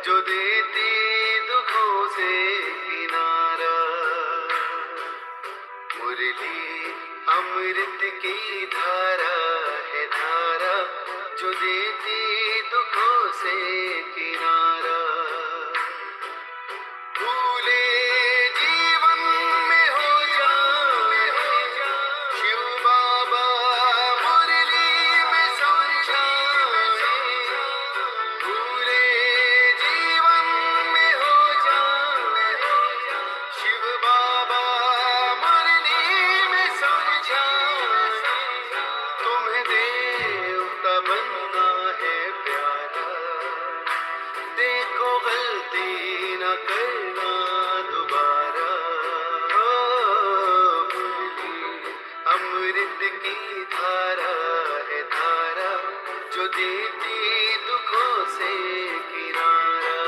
जो देती दुखों से किनारा। मुरली अमृत की धारा है धारा, जो देती दुखों से किनारा। भूले जीवन में हो जाए शिव बाबा मुरली में समझाए। भूले जीवन में हो जाए शिव बाबा मुरली में समझाए। तुम्हें देवता बनना है प्यारा, देखो गलती न करना दोबारा। मुरली अमृत की धारा है धारा, जो देती दुखों से किनारा।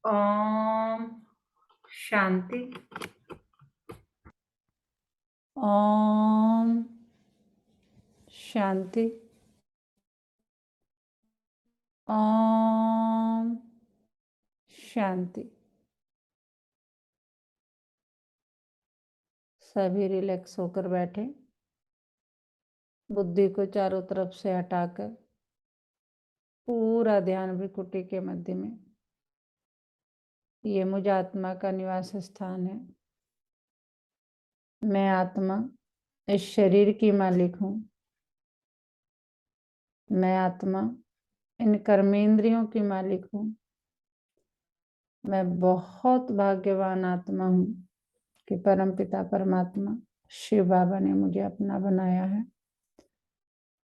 ओम शांति। ओम शांति। ओम शांति। सभी रिलैक्स होकर बैठे, बुद्धि को चारों तरफ से हटाकर पूरा ध्यान भ्रिकुटी के मध्य में। ये मुझ आत्मा का निवास स्थान है। मैं आत्मा इस शरीर की मालिक हूँ। मैं आत्मा इन कर्मेंद्रियों की मालिक हूँ। मैं बहुत भाग्यवान आत्मा हूँ कि परमपिता परमात्मा शिव बाबा ने मुझे अपना बनाया है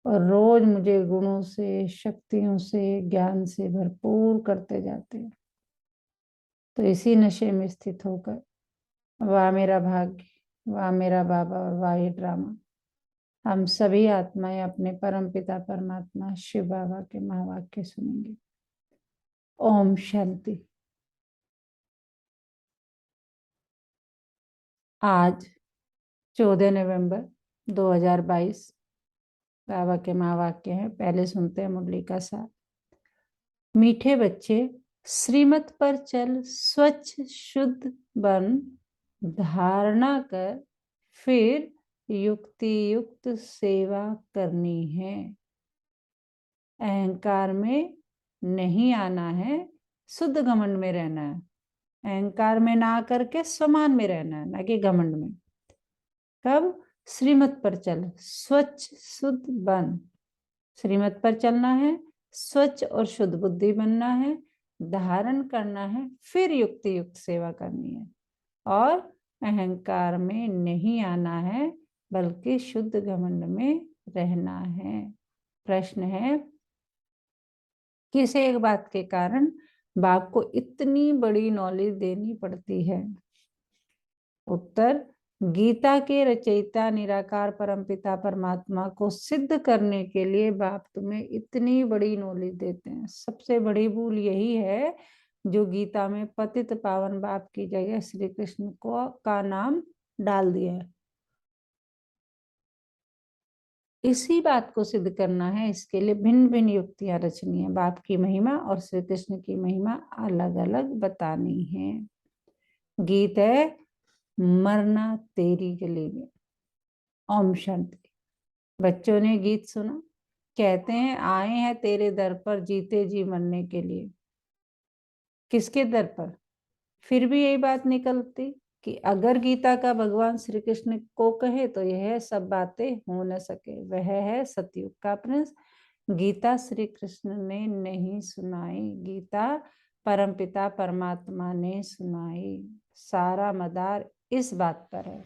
और रोज मुझे गुणों से, शक्तियों से, ज्ञान से भरपूर करते जाते हैं। तो इसी नशे में स्थित होकर वाह मेरा भाग्य, वाह मेरा बाबा और वाह ये ड्रामा, हम सभी आत्माएं अपने परमपिता परमात्मा शिव बाबा के महावाक्य सुनेंगे। ओम शांति। आज 14 नवंबर 2022 बाबा के महावाक्य हैं। पहले सुनते हैं मुरली का सार। मीठे बच्चे, श्रीमत पर चल, स्वच्छ शुद्ध बन, धारणा कर, फिर युक्ति युक्त सेवा करनी है। अहंकार में नहीं आना है, शुद्ध घमंड में रहना है। अहंकार में ना करके स्वमान में रहना है, ना कि घमंड में। कब? श्रीमत पर चल, स्वच्छ शुद्ध बन। श्रीमत पर चलना है, स्वच्छ और शुद्ध बुद्धि बनना है, धारण करना है, फिर युक्ति युक्त सेवा करनी है। और अहंकार में नहीं आना है, बल्कि शुद्ध घमंड में रहना है। प्रश्न है, किस एक बात के कारण बाप को इतनी बड़ी नॉलेज देनी पड़ती है? उत्तर, गीता के रचयिता निराकार परमपिता परमात्मा को सिद्ध करने के लिए बाप तुम्हें इतनी बड़ी नॉलेज देते हैं। सबसे बड़ी भूल यही है जो गीता में पतित पावन बाप की जगह श्री कृष्ण को का नाम डाल दिया है। इसी बात को सिद्ध करना है, इसके लिए भिन्न भिन्न युक्तियां रचनी है। बाप की महिमा और श्री कृष्ण की महिमा अलग अलग बतानी है। गीत है, मरना तेरी गली में। ओम शांति। बच्चों ने गीत सुना, कहते हैं आए हैं तेरे दर पर जीते जी मरने के लिए। किसके दर पर? फिर भी यही बात निकलती कि अगर गीता का भगवान श्री कृष्ण को कहे तो यह सब बातें हो न सके। वह है सतयुग का प्रिंस। गीता श्री कृष्ण ने नहीं सुनाई, गीता परमपिता परमात्मा ने सुनाई। सारा मदार इस बात पर है।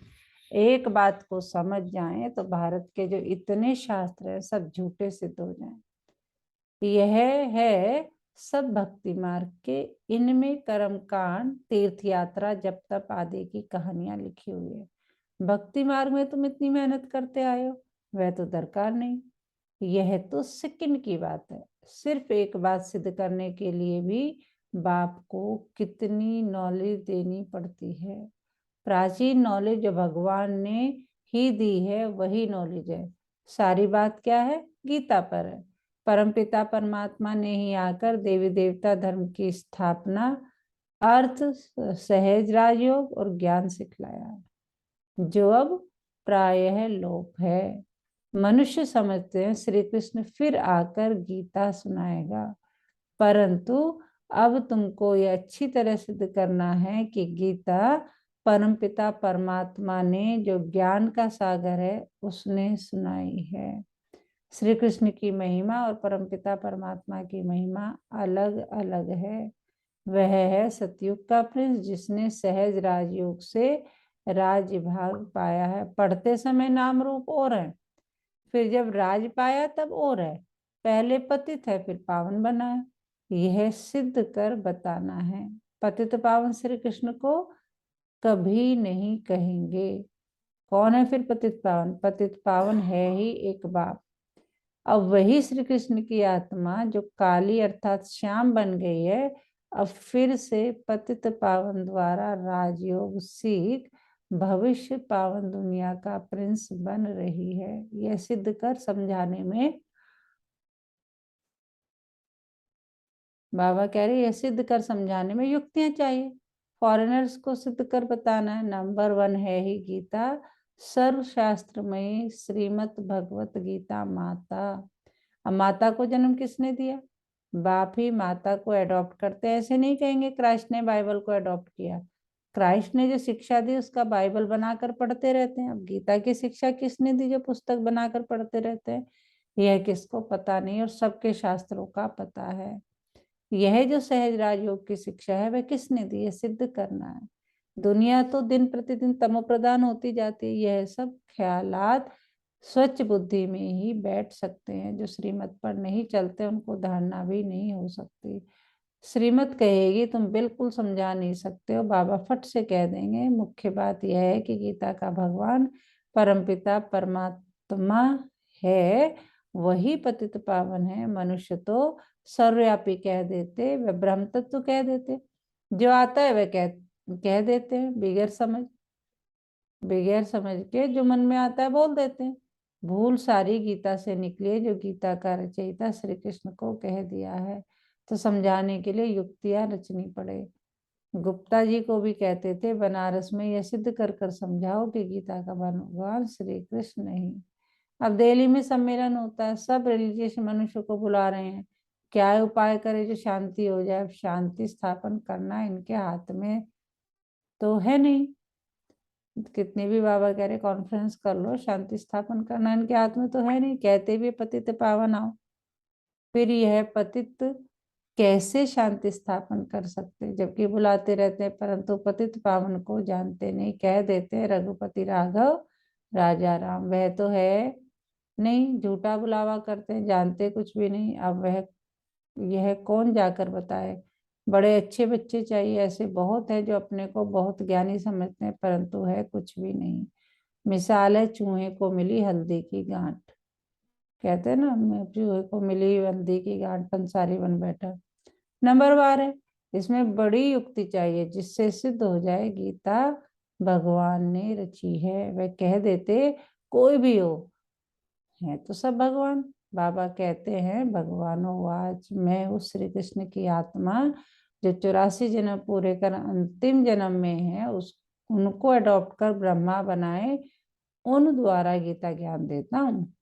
एक बात को समझ जाएं तो भारत के जो इतने शास्त्र हैं सब झूठे सिद्ध हो जाएं। यह है सब भक्ति मार्ग के, इनमें कर्म कांड, तीर्थ यात्रा, जप तप आदि की कहानियां लिखी हुई है। भक्ति मार्ग में तुम इतनी मेहनत करते आए हो, वह तो दरकार नहीं। यह तो सेकंड की बात है। सिर्फ एक बात सिद्ध करने के लिए भी बाप को कितनी नॉलेज देनी पड़ती है। प्राचीन नॉलेज जो भगवान ने ही दी है वही नॉलेज है। सारी बात क्या है? गीता पर है। परमपिता परमात्मा ने ही आकर देवी देवता धर्म की स्थापना, अर्थ, सहज राजयोग और ज्ञान सिखलाया, जो अब प्रायः लोप है। मनुष्य समझते हैं श्री कृष्ण फिर आकर गीता सुनाएगा, परंतु अब तुमको ये अच्छी तरह सिद्ध करना है कि गीता परमपिता परमात्मा ने, जो ज्ञान का सागर है, उसने सुनाई है। श्री कृष्ण की महिमा और परमपिता परमात्मा की महिमा अलग अलग है। वह है सतयुग का प्रिंस, जिसने सहज राजयोग से राज्य भाग पाया है। पढ़ते समय नाम रूप और है, फिर जब राज पाया तब और है। पहले पतित है, फिर पावन बना है। यह सिद्ध कर बताना है। पतित पावन श्री कृष्ण को कभी नहीं कहेंगे। कौन है फिर पतित पावन? पतित पावन है ही एक बाप। अब वही श्री कृष्ण की आत्मा जो काली अर्थात श्याम बन गई है, अब फिर से पतित पावन द्वारा राजयोग सीख भविष्य पावन दुनिया का प्रिंस बन रही है। यह सिद्ध कर समझाने में बाबा कह रहे यह सिद्ध कर समझाने में युक्तियां चाहिए। फॉरेनर्स को सिद्ध कर बताना है। नंबर 1 है ही गीता, सर्वशास्त्रमयी श्रीमद् भगवत गीता माता। अब माता को जन्म किसने दिया? बाप ही माता को एडॉप्ट करते हैं। ऐसे नहीं कहेंगे क्राइस्ट ने बाइबल को एडॉप्ट किया। क्राइस्ट ने जो शिक्षा दी उसका बाइबल बनाकर पढ़ते रहते हैं। अब गीता की शिक्षा किसने दी जो पुस्तक बनाकर पढ़ते रहते हैं? यह किसको पता नहीं, और सबके शास्त्रों का पता है। यह जो सहज राजयोग की शिक्षा है वह किसने दी? है सिद्ध करना है। दुनिया तो दिन प्रतिदिन तमोप्रधान होती जाती है। यह सब ख्यालात स्वच्छ बुद्धि में ही बैठ सकते हैं। जो श्रीमत पर नहीं चलते उनको धारणा भी नहीं हो सकती। श्रीमत कहेगी तुम बिल्कुल समझा नहीं सकते हो, बाबा फट से कह देंगे। मुख्य बात यह है कि गीता का भगवान परमपिता परमात्मा है, वही पतित पावन है। मनुष्य तो सर्वव्यापी कह देते, वह ब्रह्म तत्व कह देते, जो आता है वह कह देते हैं बगैर समझ के जो मन में आता है बोल देते हैं। भूल सारी गीता से निकली है, जो गीता का रचयिता श्री कृष्ण को कह दिया है। तो समझाने के लिए युक्तियां रचनी पड़े। गुप्ता जी को भी कहते थे बनारस में यह सिद्ध कर कर समझाओ कि गीता का भगवान श्री कृष्ण नहीं। अब दिल्ली में सम्मेलन होता है, सब रिलीजियस मनुष्य को बुला रहे हैं। क्या उपाय करे जो शांति हो जाए? अब शांति स्थापन करना इनके हाथ में तो है नहीं। कितने भी बाबा कह रहे कॉन्फ्रेंस कर लो, शांति स्थापन करना इनके हाथ में तो है नहीं। कहते भी पतित पावन आओ, फिर यह पतित कैसे शांति स्थापन कर सकते? जबकि बुलाते रहते हैं, परंतु पतित पावन को जानते नहीं। कह देते हैं रघुपति राघव राजा राम, वह तो है नहीं, झूठा बुलावा करते हैं, जानते कुछ भी नहीं। अब वह यह कौन जाकर बताए? बड़े अच्छे बच्चे चाहिए। ऐसे बहुत है जो अपने को बहुत ज्ञानी समझते हैं, परंतु है कुछ भी नहीं। मिसाल है चूहे को मिली हल्दी की गांठ। कहते हैं ना, चूहे को मिली हल्दी की गांठ पंसारी बन बैठा। नंबर 12 है, इसमें बड़ी युक्ति चाहिए जिससे सिद्ध हो जाए गीता भगवान ने रची है। वह कह देते कोई भी हो, है तो सब भगवान। बाबा कहते हैं भगवानोवाच, मैं उस श्री कृष्ण की आत्मा जो 84 जन्म पूरे कर अंतिम जन्म में है, उस उनको अडॉप्ट कर ब्रह्मा बनाए, उन द्वारा गीता ज्ञान देता हूँ।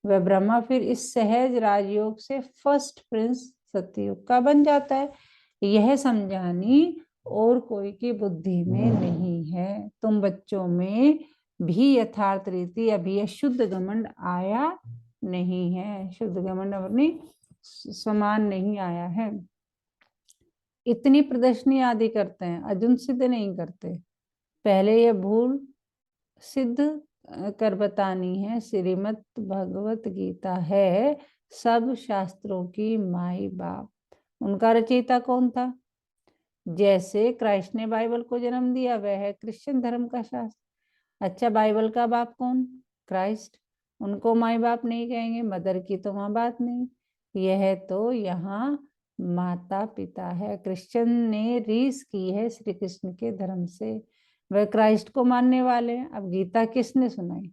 वह ब्रह्मा फिर इस सहज राजयोग से फर्स्ट प्रिंस सतयुग का बन जाता है। यह समझानी और कोई की बुद्धि में नहीं है। तुम बच्चों में भी यथार्थ रीति अभी यह शुद्ध घमंड आया नहीं है। शुद्ध घमंड अपनी समान नहीं आया है। इतनी प्रदर्शनी आदि करते हैं, अर्जुन सिद्ध नहीं करते। पहले यह भूल सिद्ध कर बतानी है। श्रीमद् भगवत गीता है सब शास्त्रों की माई बाप। उनका रचयिता कौन था? जैसे क्राइस्ट ने बाइबल को जन्म दिया, वह है क्रिश्चियन धर्म का शास्त्र। अच्छा, बाइबल का बाप कौन? क्राइस्ट। उनको माई बाप नहीं कहेंगे, मदर की तो माँ बात नहीं। यह तो यहाँ माता पिता है। क्रिश्चियन ने रीस की है श्री कृष्ण के धर्म से। वह क्राइस्ट को मानने वाले हैं। अब गीता किसने सुनाई,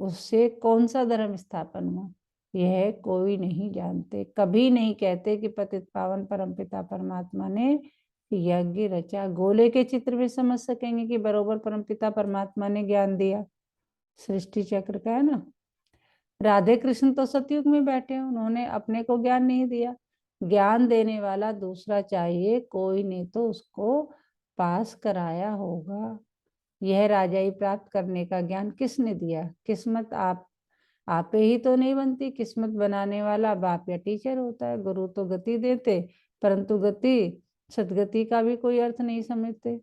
उससे कौन सा धर्म स्थापन हुआ, यह कोई नहीं जानते। कभी नहीं कहते कि पतित पावन परमपिता परमात्मा ने यज्ञ रचा। गोले के चित्र भी समझ सकेंगे कि बरोबर परमपिता परमात्मा ने ज्ञान दिया, सृष्टि चक्र का है ना। राधे कृष्ण तो सतयुग में बैठे हैं, उन्होंने अपने को ज्ञान नहीं दिया। ज्ञान देने वाला दूसरा चाहिए, कोई ने तो उसको पास कराया होगा। यह राजाई प्राप्त करने का ज्ञान किसने दिया? किस्मत आपे ही तो नहीं बनती, किस्मत बनाने वाला बाप या टीचर होता है। गुरु तो गति देते, परंतु गति सदगति का भी कोई अर्थ नहीं समझते।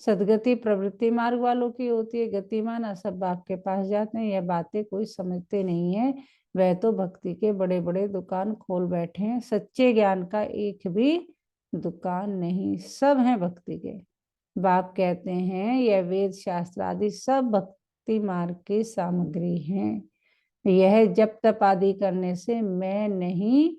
सदगति प्रवृत्ति मार्ग वालों की होती है, गतिमान सब बाप के पास जाते हैं। यह बातें कोई समझते नहीं है। वह तो भक्ति के बड़े बड़े दुकान खोल बैठे हैं, सच्चे ज्ञान का एक भी दुकान नहीं, सब हैं भक्ति के। बाप कहते हैं यह वेद शास्त्र आदि सब भक्ति मार्ग की सामग्री हैं। यह जप तप आदि करने से मैं नहीं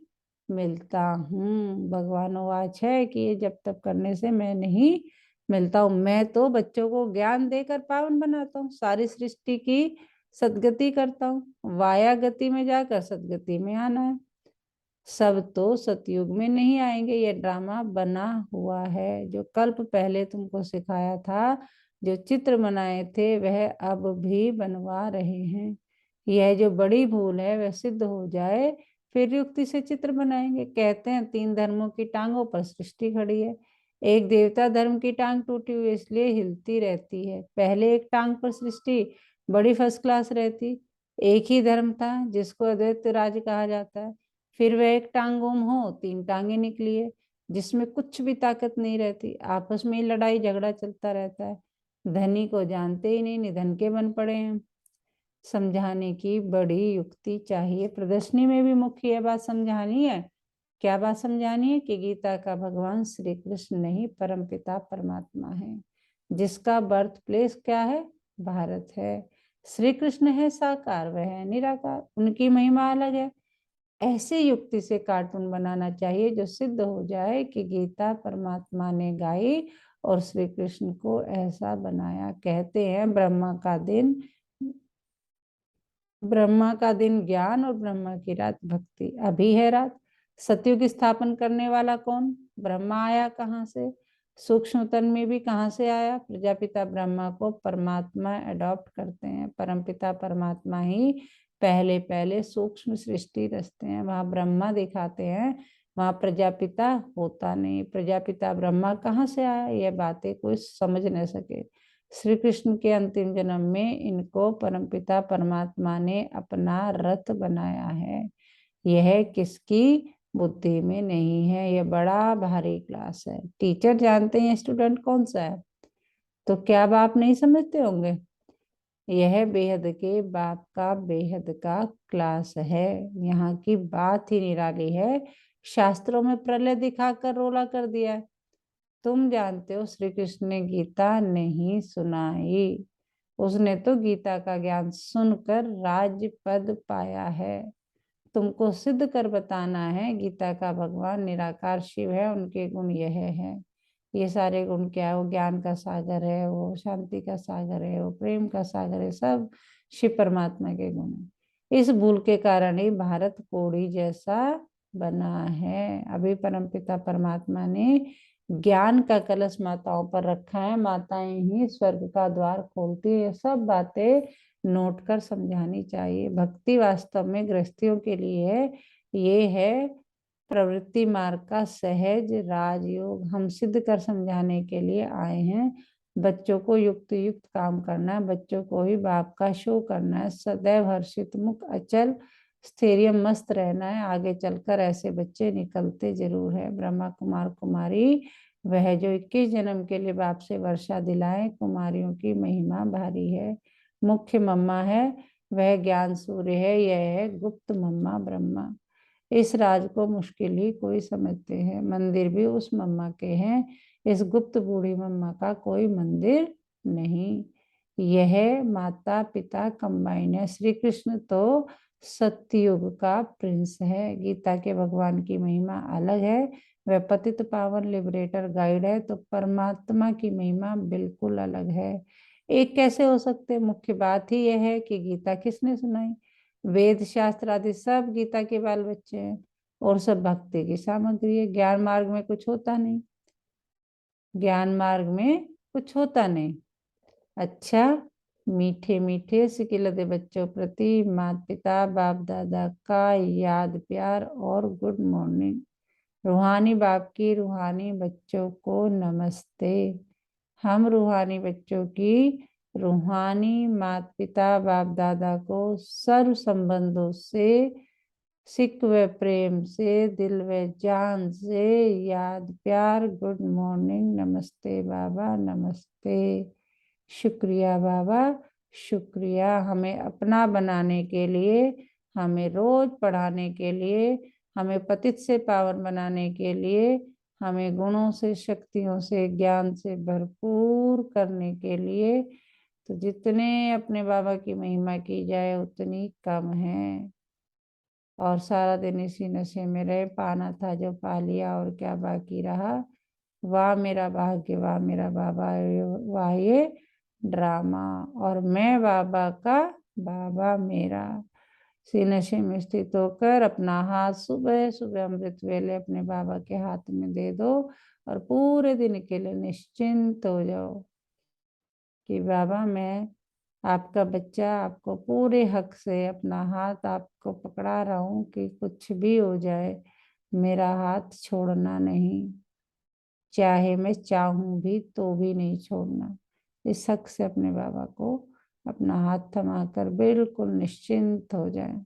मिलता हूँ। भगवान वाच है कि ये जप तप करने से मैं नहीं मिलता हूँ। मैं तो बच्चों को ज्ञान देकर पावन बनाता हूँ, सारी सृष्टि की सदगति करता हूँ। वाया गति में जाकर सदगति में आना है। सब तो सतयुग में नहीं आएंगे, ये ड्रामा बना हुआ है। जो कल्प पहले तुमको सिखाया था, जो चित्र बनाए थे वह अब भी बनवा रहे हैं। यह जो बड़ी भूल है वह सिद्ध हो जाए फिर युक्ति से चित्र बनाएंगे। कहते हैं 3 धर्मों की टांगों पर सृष्टि खड़ी है। एक देवता धर्म की टांग टूटी हुई इसलिए हिलती रहती है। पहले एक टांग पर सृष्टि बड़ी फर्स्ट क्लास रहती, एक ही धर्म था जिसको अद्वैत राज कहा जाता है। फिर वह एक टांग गुम हो 3 टांगे निकली है, जिसमें कुछ भी ताकत नहीं रहती, आपस में लड़ाई झगड़ा चलता रहता है। धनी को जानते ही नहीं, निधन के बन पड़े हैं। समझाने की बड़ी युक्ति चाहिए। प्रदर्शनी में भी मुख्य यह बात समझानी है। क्या बात समझानी है? कि गीता का भगवान श्री कृष्ण नहीं परमपिता परमात्मा है, जिसका बर्थ प्लेस क्या है? भारत है। श्री कृष्ण है साकार, वह है निराकार, उनकी महिमा अलग है। ऐसे युक्ति से कार्टून बनाना चाहिए जो सिद्ध हो जाए कि गीता परमात्मा ने गाई और श्री कृष्ण को ऐसा बनाया। कहते हैं ब्रह्मा का दिन ज्ञान और ब्रह्मा की रात भक्ति। अभी है रात। सतयुग स्थापन करने वाला कौन? ब्रह्मा आया कहाँ से? सूक्ष्म तन में भी कहाँ से आया? प्रजापिता ब्रह्मा को परमात्मा अडॉप्ट करते हैं। परमपिता परमात्मा ही पहले पहले सूक्ष्म सृष्टि रचते हैं, वहां ब्रह्मा दिखाते हैं, वहां प्रजापिता होता नहीं। प्रजापिता ब्रह्मा कहाँ से आया? यह बातें कोई समझ न सके। श्री कृष्ण के अंतिम जन्म में इनको परमपिता परमात्मा ने अपना रथ बनाया है। यह किसकी बुद्धि में नहीं है, यह बड़ा भारी क्लास है। टीचर जानते हैं स्टूडेंट कौन सा है, तो क्या बाप नहीं समझते होंगे? यह बेहद के बाप का बेहद का क्लास है। यहाँ की बात ही निराली है। शास्त्रों में प्रलय दिखाकर रोला कर दिया है। तुम जानते हो श्री कृष्ण ने गीता नहीं सुनाई, उसने तो गीता का ज्ञान सुनकर राज्य पद पाया है। तुमको सिद्ध कर बताना है गीता का भगवान निराकार शिव है, उनके गुण यह है। ये सारे गुण क्या है? वो ज्ञान का सागर है, वो शांति का सागर है, वो प्रेम का सागर है, सब शिव परमात्मा के गुण है। इस भूल के कारण ही भारत कोड़ी जैसा बना है। अभी परमपिता परमात्मा ने ज्ञान का कलश माताओं पर रखा है, माताएं ही स्वर्ग का द्वार खोलती है। सब बातें नोट कर समझानी चाहिए। भक्ति वास्तव में गृहस्थियों के लिए है, ये है प्रवृत्ति मार्ग का सहज राजयोग। हम सिद्ध कर समझाने के लिए आए हैं। बच्चों को युक्त युक्त काम करना है, बच्चों को ही बाप का शो करना है। सदैव हर्षित मुख अचल स्थैर्य मस्त रहना है। आगे चलकर ऐसे बच्चे निकलते जरूर है। ब्रह्मा कुमार कुमारी वह जो 21 जन्म के लिए बाप से वर्षा दिलाए, कुमारियों की महिमा भारी है। मुख्य मम्मा है वह ज्ञान सूर्य है, यह है गुप्त मम्मा ब्रह्मा। इस राज को मुश्किल ही कोई समझते हैं। मंदिर भी उस मम्मा के हैं, इस गुप्त बूढ़ी मम्मा का कोई मंदिर नहीं। यह माता पिता कंबाइन है। श्री कृष्ण तो सत्ययुग का प्रिंस है। गीता के भगवान की महिमा अलग है, वह पतित पावन लिबरेटर गाइड है, तो परमात्मा की महिमा बिल्कुल अलग है। एक कैसे हो सकते? मुख्य बात ही यह है कि गीता किसने सुनाई? वेद शास्त्र आदि सब गीता के बाल बच्चे हैं और सब भक्ति की सामग्री है। ज्ञान मार्ग में कुछ होता नहीं, ज्ञान मार्ग में कुछ होता नहीं। अच्छा, मीठे मीठे सिकिलते बच्चों प्रति माता पिता बाप दादा का याद प्यार और गुड मॉर्निंग। रूहानी बाप की रूहानी बच्चों को नमस्ते। हम रूहानी बच्चों की रूहानी माता पिता बाप दादा को सर्व संबंधों से सिक व प्रेम से दिल व जान से याद प्यार गुड मॉर्निंग नमस्ते बाबा नमस्ते। शुक्रिया बाबा शुक्रिया, हमें अपना बनाने के लिए, हमें रोज पढ़ाने के लिए, हमें पतित से पावन बनाने के लिए, हमें गुणों से शक्तियों से ज्ञान से भरपूर करने के लिए। तो जितने अपने बाबा की महिमा की जाए उतनी कम है। और सारा दिन इसी नशे में रहे, पाना था जो पा लिया और क्या बाकी रहा। वाह मेरा भाग्य, वाह मेरा बाबा, वाह ये ड्रामा, और मैं बाबा का, बाबा मेरा। इसी नशे में स्थित होकर अपना हाथ सुबह सुबह अमृत वेले अपने बाबा के हाथ में दे दो और पूरे दिन के लिए निश्चिंत हो जाओ कि बाबा मैं आपका बच्चा, आपको पूरे हक से अपना हाथ आपको पकड़ा रहा हूं कि कुछ भी हो जाए मेरा हाथ छोड़ना नहीं, चाहे मैं चाहूं भी तो भी नहीं छोड़ना। इस हक से अपने बाबा को अपना हाथ थमाकर बिल्कुल निश्चिंत हो जाए।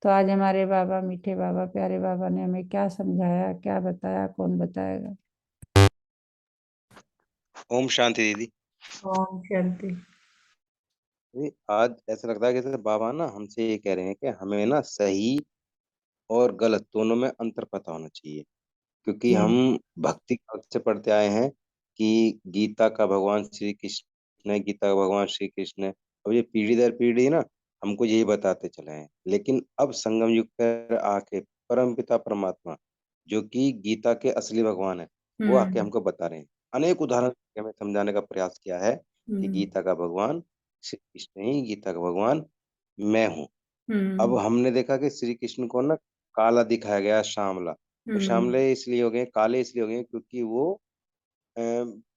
तो आज हमारे बाबा, मीठे बाबा, प्यारे बाबा ने हमें क्या समझाया, क्या बताया, कौन बताएगा? ओम शांति दीदी। ओम शांति। आज ऐसा लगता है कि जैसे बाबा ना हमसे ये कह रहे हैं कि हमें ना सही और गलत दोनों में अंतर पता होना चाहिए, क्योंकि जी। हम भक्ति काल से पढ़ते आए हैं कि गीता का भगवान श्री कृष्ण है, गीता का भगवान श्री कृष्ण है। अब ये पीढ़ी दर पीढ़ी ना हमको यही बताते चले हैं, लेकिन अब संगम युग पर आके परम पिता परमात्मा जो कि गीता के असली भगवान है वो आके हम्म हमको बता रहे हैं। अनेक उदाहरण देके हमें समझाने का प्रयास किया है कि हम्म गीता का भगवान श्री कृष्ण ही, गीता का भगवान मैं हूँ। अब हम्म हमने देखा कि श्री कृष्ण को ना काला दिखाया गया, श्यामला। वो हम्म श्यामले इसलिए हो गए, काले इसलिए हो गए क्योंकि वो अ,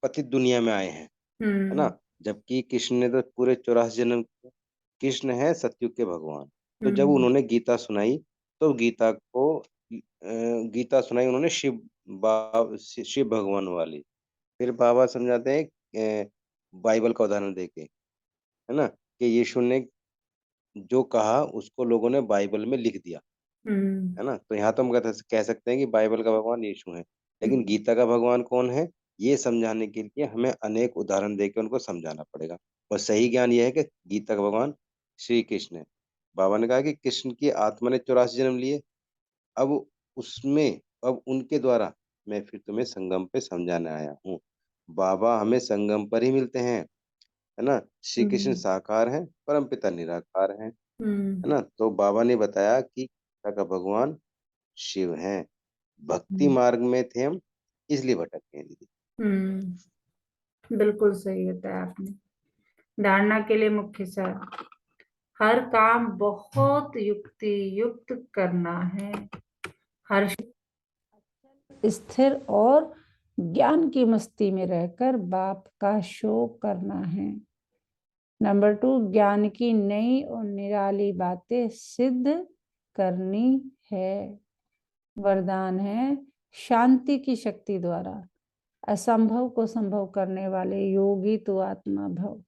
पतित दुनिया में आए हैं, है ना। हम्म जबकि कृष्ण ने तो पूरे 84 जन्म किए। कृष्ण है सतयुग के भगवान। तो जब हम्म उन्होंने गीता सुनाई तो गीता सुनाई उन्होंने शिव भगवान वाली। फिर बाबा समझाते हैं बाइबल का उदाहरण देके, है ना, कि यीशु ने जो कहा उसको लोगों ने बाइबल में लिख दिया, हम्म है ना। तो यहाँ तो हम कह सकते हैं कि बाइबल का भगवान यीशु है, लेकिन हम्म गीता का भगवान कौन है ये समझाने के लिए हमें अनेक उदाहरण देके उनको समझाना पड़ेगा। और सही ज्ञान यह है कि गीता का भगवान श्री कृष्ण है। बाबा ने कहा कि कृष्ण की आत्मा ने 84 जन्म लिए। अब उसमें अब उनके द्वारा मैं फिर तुम्हें संगम पे समझाने आया हूँ। बाबा हमें संगम पर ही मिलते हैं, है ना। श्री कृष्ण हम्म साकार हैं, परम पिता निराकार हैं, है हम्म ना। तो बाबा ने बताया कि गीता का भगवान शिव हैं। भक्ति हम्म मार्ग में थे हम, इसलिए भटकते हैं दीदी। बिल्कुल सही बताया आपने। धारणा के लिए मुख्य सार, हर काम बहुत युक्ति युक्त करना है। हर स्थिर और ज्ञान की मस्ती में रहकर बाप का शोक करना है। नंबर 2, ज्ञान की नई और निराली बातें सिद्ध करनी है। वरदान है, शांति की शक्ति द्वारा असंभव को संभव करने वाले योगी तो आत्मा भव।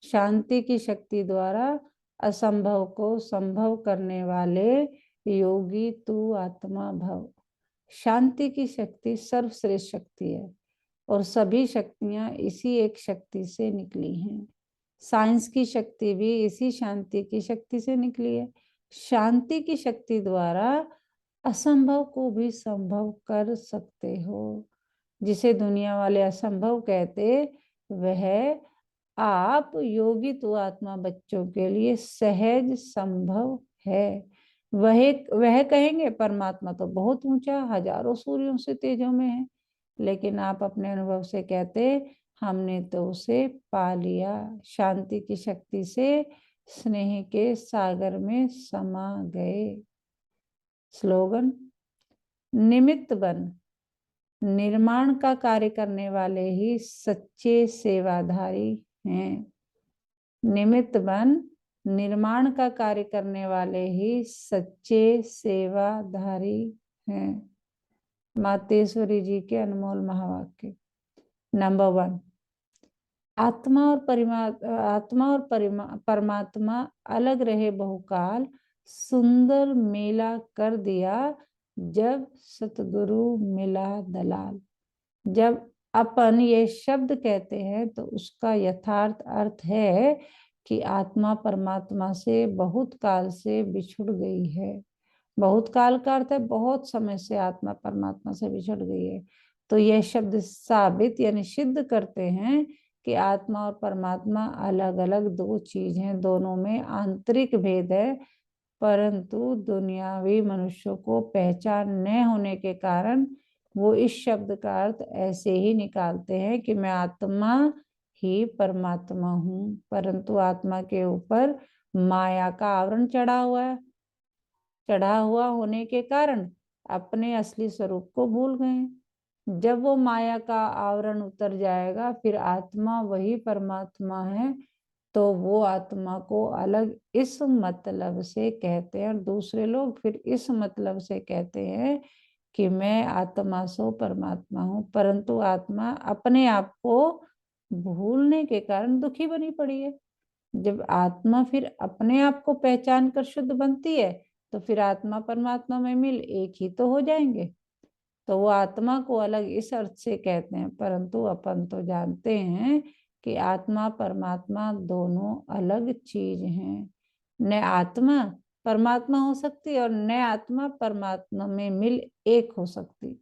शांति की शक्ति द्वारा असंभव को संभव करने वाले योगी तू आत्मा भव। शांति की शक्ति सर्वश्रेष्ठ शक्ति है और सभी शक्तियां इसी एक शक्ति से निकली हैं। साइंस की शक्ति भी इसी शांति की शक्ति से निकली है। शांति की शक्ति द्वारा असंभव को भी संभव कर सकते हो। जिसे दुनिया वाले असंभव कहते, वह आप योगी तो आत्मा बच्चों के लिए सहज संभव है। वह कहेंगे परमात्मा तो बहुत ऊंचा, हजारों सूर्यों से तेजों में है, लेकिन आप अपने अनुभव से कहते हमने तो उसे पा लिया, शांति की शक्ति से स्नेह के सागर में समा गए। स्लोगन, निमित्त बन निर्माण का कार्य करने वाले ही सच्चे सेवाधारी हैं। निमित्त बन निर्माण का कार्य करने वाले ही सच्चे सेवाधारी हैं। मातेश्वरी जी के अनमोल महावाक्य। नंबर 1, आत्मा और परमात्मा अलग रहे बहुकाल, सुंदर मेला कर दिया जब सतगुरु मिला दलाल। जब अपन ये शब्द कहते हैं तो उसका यथार्थ अर्थ है कि आत्मा परमात्मा से बहुत काल से बिछुड़ गई है। बहुत काल का अर्थ है बहुत समय से आत्मा परमात्मा से बिछुड़ गई है। तो यह शब्द साबित यानी सिद्ध करते हैं कि आत्मा और परमात्मा अलग अलग दो चीज हैं, दोनों में आंतरिक भेद है, परंतु दुनियावी मनुष्यों को पहचान न होने के कारण वो इस शब्द का अर्थ ऐसे ही निकालते हैं कि मैं आत्मा ही परमात्मा हूँ, परंतु आत्मा के ऊपर माया का आवरण चढ़ा हुआ है। चढ़ा हुआ होने के कारण अपने असली स्वरूप को भूल गए। जब वो माया का आवरण उतर जाएगा फिर आत्मा वही परमात्मा है, तो वो आत्मा को अलग इस मतलब से कहते हैं और दूसरे लोग फिर इस मतलब से कहते हैं कि मैं आत्मा सो परमात्मा हूँ, परंतु आत्मा अपने आप को भूलने के कारण दुखी बनी पड़ी है। जब आत्मा फिर अपने आप को पहचान कर शुद्ध बनती है तो फिर आत्मा परमात्मा में मिल एक ही तो हो जाएंगे। तो वो आत्मा को अलग इस अर्थ से कहते हैं, परंतु अपन तो जानते हैं कि आत्मा परमात्मा दोनों अलग चीज हैं। न आत्मा परमात्मा हो सकती और न आत्मा परमात्मा में मिल एक हो सकती,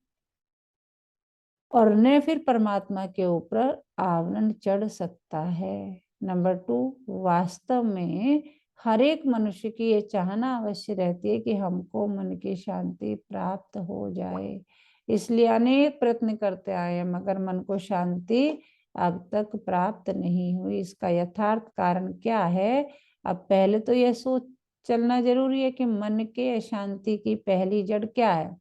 और न फिर परमात्मा के ऊपर आवरण चढ़ सकता है। नंबर 2, वास्तव में हर एक मनुष्य की ये चाहना अवश्य रहती है कि हमको मन की शांति प्राप्त हो जाए, इसलिए अनेक प्रयत्न करते आए हैं मगर मन को शांति अब तक प्राप्त नहीं हुई। इसका यथार्थ कारण क्या है? अब पहले तो यह सोच चलना जरूरी है कि मन के अशांति की पहली जड़ क्या है।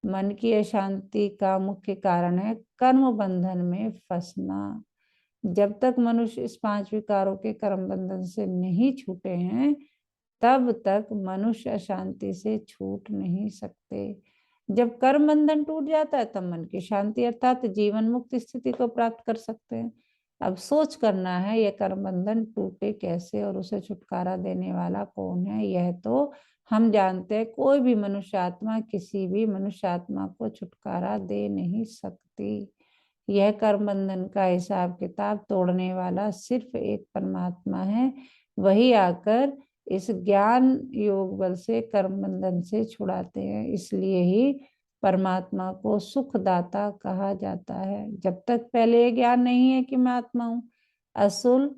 मन की अशांति का मुख्य कारण है कर्म बंधन में फंसना। जब तक मनुष्य इस 5 विकारों के कर्म बंधन से नहीं छूटे हैं तब तक मनुष्य अशांति से छूट नहीं सकते। जब कर्म बंधन टूट जाता है तब मन की शांति अर्थात जीवन मुक्त स्थिति को प्राप्त कर सकते हैं। अब सोच करना है यह कर्म बंधन टूटे कैसे और उसे छुटकारा देने वाला कौन है। यह तो हम जानते हैं, कोई भी मनुष्य आत्मा किसी भी मनुष्य आत्मा को छुटकारा दे नहीं सकती। यह कर्म बंधन का हिसाब किताब तोड़ने वाला सिर्फ एक परमात्मा है, वही आकर इस ज्ञान योग बल से कर्म बंधन से छुड़ाते हैं। इसलिए ही परमात्मा को सुखदाता कहा जाता है। जब तक पहले ये ज्ञान नहीं है कि मैं आत्मा हूँ, असल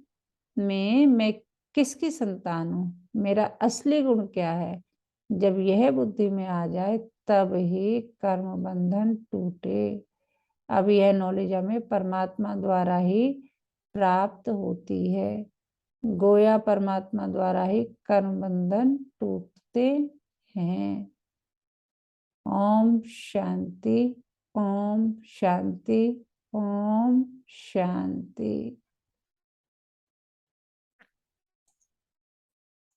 में मैं किसकी संतान हूँ, मेरा असली गुण क्या है, जब यह बुद्धि में आ जाए तब ही कर्म बंधन टूटे। अब यह नॉलेज हमें परमात्मा द्वारा ही प्राप्त होती है। गोया परमात्मा द्वारा ही कर्म बंधन टूटते हैं। ओम शांति, ओम शांति, ओम शांति।